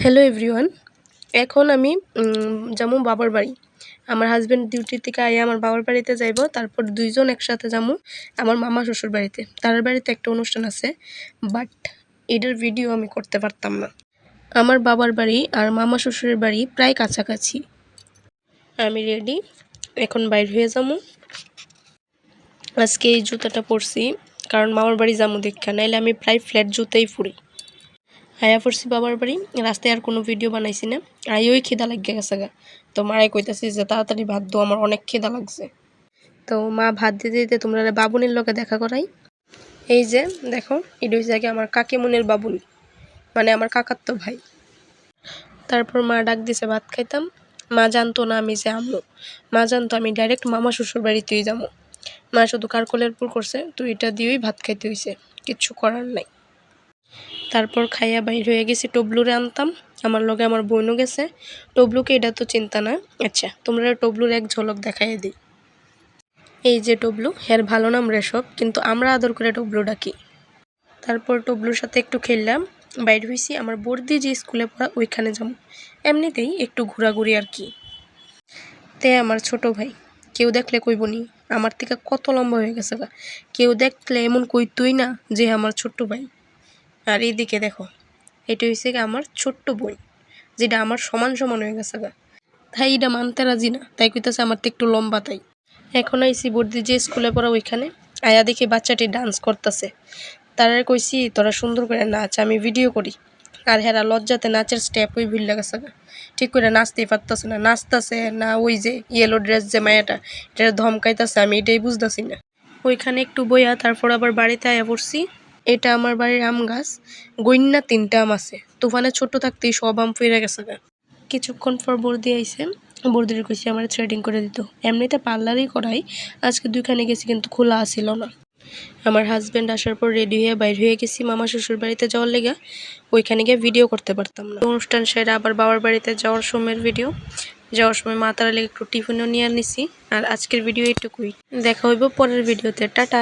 Hello everyone. এখন আমি যামু বাবার বাড়ি। আমার হাজব্যান্ড ডিউটি থেকে আইয়া আমার বাবার বাড়িতে যাইব। তারপর ২ জন একসাথে যামু আমার মামা শ্বশুর বাড়িতে। তার বাড়িতে একটা অনুষ্ঠান আছে, বাট এটার ভিডিও আমি করতে পারতাম না। আমার বাবার বাড়ি আর মামা শ্বশুরের বাড়ি প্রায় কাছাকাছি। আমি রেডি, এখন বাইর হয়ে যামু। আজকে এই জুতাটা পরছি কারণ মামার বাড়ি যামু দেখা, নাইলে আমি প্রায় ফ্ল্যাট জুতাই পরি। আয়া পড়ছি বাবার বাড়ি, রাস্তায় আর কোনো ভিডিও বানাইছি না। আইওই খিদা লাগিয়া গেছে গা, তো মারাই কইতাছি যে তাড়াতাড়ি ভাত দো, আমার অনেক খিদা লাগছে। তো মা ভাত দিতে দিতে তোমরা বাবুনির লগে দেখা করাই। এই যে দেখো, এটা হচ্ছে আগে আমার কাকিমুনের বাবুনি, মানে আমার কাকাতো ভাই। তারপর মা ডাক দিছে ভাত খাইতাম। মা জানতো না আমি যে আম্মু, মা জানতো আমি ডাইরেক্ট মামা শ্বশুর বাড়িতেই যাবো। মা শুধু কারকলের পুর করছে, তো এটা দিয়েই ভাত খাইতে হয়েছে, কিচ্ছু করার নাই। তারপর খাইয়া বাইর হয়ে গেছি টবলুরে আনতাম, আমার লগে আমার বোনও গেছে। টবলুকে এটা তো চিন্তা না। আচ্ছা, তোমরা টবলুর এক ঝলক দেখাই দিই। এই যে টবলু, হের ভালো নাম রেশব, কিন্তু আমরা আদর করে টবলু ডাকি। তারপর টবলুর সাথে একটু খেললাম, বাইর হয়েছি আমার বর্দি যে স্কুলে পড়া ওইখানে যাবো। এমনিতেই একটু ঘোরাঘুরি আর কি। তে আমার ছোট ভাই, কেউ দেখলে কইব নি আমার থেকে কত লম্বা হয়ে গেছে গা, কেউ দেখলে এমন কইতই না যে আমার ছোট্ট ভাই। আর এইদিকে দেখো, এটা হয়েছে আমার ছোট্ট বোন, যেটা আমার সমান সমান হয়ে গেছে গা। তাই এটা মানতে রাজি না, তাই কইতেছে আমার তো একটু লম্বা। তাই এখন আইসি বর্দি যে স্কুলে পড়া ওইখানে। আয়া দেখি বাচ্চাটি ডান্স করতেছে। তারা কইছি তোরা সুন্দর করে নাচ, আমি ভিডিও করি। আর হেরা লজ্জাতে নাচের স্টেপ ওই ভুল গেছে গা, ঠিক করে নাচতেই পারতেছে না। নাচতেছে না ওই যে ইয়েলো ড্রেস যে মায়াটা, এটা ধমকাইতেছে, আমি এটাই বুঝতেছি না। ওইখানে একটু বইয়া তারপর আবার বাড়িতে আয়া পড়ছি। এটা আমার বাড়ির আম গাছ, গইন্না 3টা আম আছে। তুফানে ছোট থাকতেই সব আম ফিরে গেছে গা। কিছুক্ষণ পর বর্দি আইছে, বর্দির কইছি আমার থ্রেডিং করে দিত। এমনিতে পার্লারই করাই, আজকে 2খানে গেছি কিন্তু খোলা আসিল না। আমার হাজব্যান্ড আসার পর রেডি হয়ে বাইর হয়ে গেছি মামা শ্বশুর বাড়িতে যাওয়ার লেগা। ওইখানে গিয়ে ভিডিও করতে পারতাম না। অনুষ্ঠান সেরে আবার বাবার বাড়িতে যাওয়ার সময়ের ভিডিও। যাওয়ার সময় মা তারা লেগে একটু টিফিনও নিয়ে নিছি। আর আজকের ভিডিও এইটুকুই, দেখা হইব পরের ভিডিওতে। টাটা।